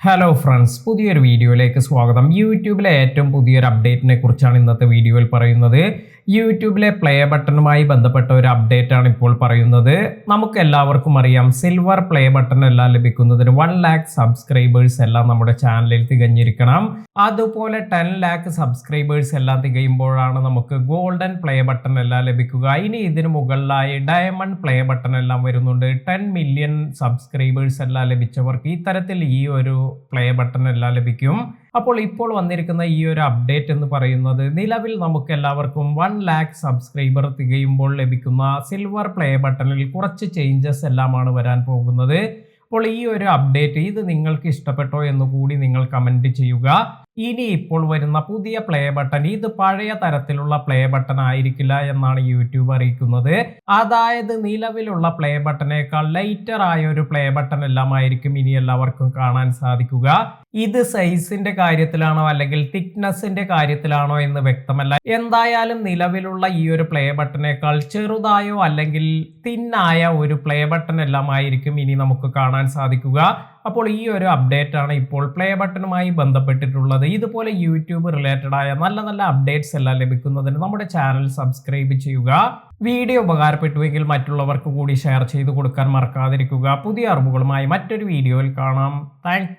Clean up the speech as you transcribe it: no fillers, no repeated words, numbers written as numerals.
Hello friends, പുതിയൊരു വീഡിയോയിലേക്ക് സ്വാഗതം. യൂട്യൂബിലെ ഏറ്റവും പുതിയൊരു അപ്ഡേറ്റിനെ കുറിച്ചാണ് ഇന്നത്തെ വീഡിയോയിൽ പറയുന്നത്. യൂട്യൂബിലെ പ്ലേ ബട്ടണുമായി ബന്ധപ്പെട്ട ഒരു അപ്ഡേറ്റ് ആണ് ഇപ്പോൾ പറയുന്നത്. നമുക്ക് എല്ലാവർക്കും അറിയാം, സിൽവർ പ്ലേ ബട്ടൺ എല്ലാം ലഭിക്കുന്നതിന് 1 lakh സബ്സ്ക്രൈബേഴ്സ് എല്ലാം നമ്മുടെ ചാനലിൽ തികഞ്ഞിരിക്കണം. അതുപോലെ 10 lakh സബ്സ്ക്രൈബേഴ്സ് എല്ലാം തികയുമ്പോഴാണ് നമുക്ക് ഗോൾഡൻ പ്ലേ ബട്ടൺ എല്ലാം ലഭിക്കുക. ഇനി ഇതിന് മുകളിലായി ഡയമണ്ട് പ്ലേ ബട്ടൺ എല്ലാം വരുന്നുണ്ട്. 10 മില്യൺ സബ്സ്ക്രൈബേഴ്സ് എല്ലാം ലഭിച്ചവർക്ക് ഇത്തരത്തിൽ ഈ ഒരു പ്ലേ ബട്ടൺ എല്ലാം ലഭിക്കും. അപ്പോൾ ഇപ്പോൾ വന്നിരിക്കുന്ന ഈ ഒരു അപ്ഡേറ്റ് എന്ന് പറയുന്നത്, നിലവിൽ നമുക്ക് എല്ലാവർക്കും 1 lakh സബ്സ്ക്രൈബർ തികയുമ്പോൾ ലഭിക്കുന്ന സിൽവർ പ്ലേ ബട്ടണിൽ കുറച്ച് ചേഞ്ചസ് എല്ലാമാണ് വരാൻ പോകുന്നത്. അപ്പോൾ ഈ ഒരു അപ്ഡേറ്റ് ഇത് നിങ്ങൾക്ക് ഇഷ്ടപ്പെട്ടോ എന്ന് കൂടി നിങ്ങൾ കമന്റ് ചെയ്യുക. ഇനി ഇപ്പോൾ വരുന്ന പുതിയ പ്ലേ ബട്ടൺ ഇത് പഴയ തരത്തിലുള്ള പ്ലേ ബട്ടൺ ആയിരിക്കില്ല എന്നാണ് യൂട്യൂബ് അറിയിക്കുന്നത്. അതായത് നിലവിലുള്ള പ്ലേ ബട്ടണേക്കാൾ ലൈറ്റർ ആയ ഒരു പ്ലേ ബട്ടൺ എല്ലാം ആയിരിക്കും ഇനി എല്ലാവർക്കും കാണാൻ സാധിക്കുക. ഇത് സൈസിന്റെ കാര്യത്തിലാണോ അല്ലെങ്കിൽ തിക്നെസിന്റെ കാര്യത്തിലാണോ എന്ന് വ്യക്തമല്ല. എന്തായാലും നിലവിലുള്ള ഈ ഒരു പ്ലേ ബട്ടണേക്കാൾ ചെറുതായോ അല്ലെങ്കിൽ തിന്നായ ഒരു പ്ലേ ബട്ടൺ എല്ലാം ആയിരിക്കും ഇനി നമുക്ക് കാണാൻ സാധിക്കുക. അപ്പോൾ ഈ ഒരു അപ്ഡേറ്റ് ആണ് ഇപ്പോൾ പ്ലേ ബട്ടണുമായി ബന്ധപ്പെട്ടിട്ടുള്ളത്. ഇതുപോലെ യൂട്യൂബ് റിലേറ്റഡ് ആയ നല്ല നല്ല അപ്ഡേറ്റ്സ് എല്ലാം ലഭിക്കുന്നതിന് നമ്മുടെ ചാനൽ സബ്സ്ക്രൈബ് ചെയ്യുക. വീഡിയോ ഉപകാരപ്പെട്ടുവെങ്കിൽ മറ്റുള്ളവർക്ക് കൂടി ഷെയർ ചെയ്ത് കൊടുക്കാൻ മറക്കാതിരിക്കുക. പുതിയ അറിവുകളുമായി മറ്റൊരു വീഡിയോയിൽ കാണാം. താങ്ക്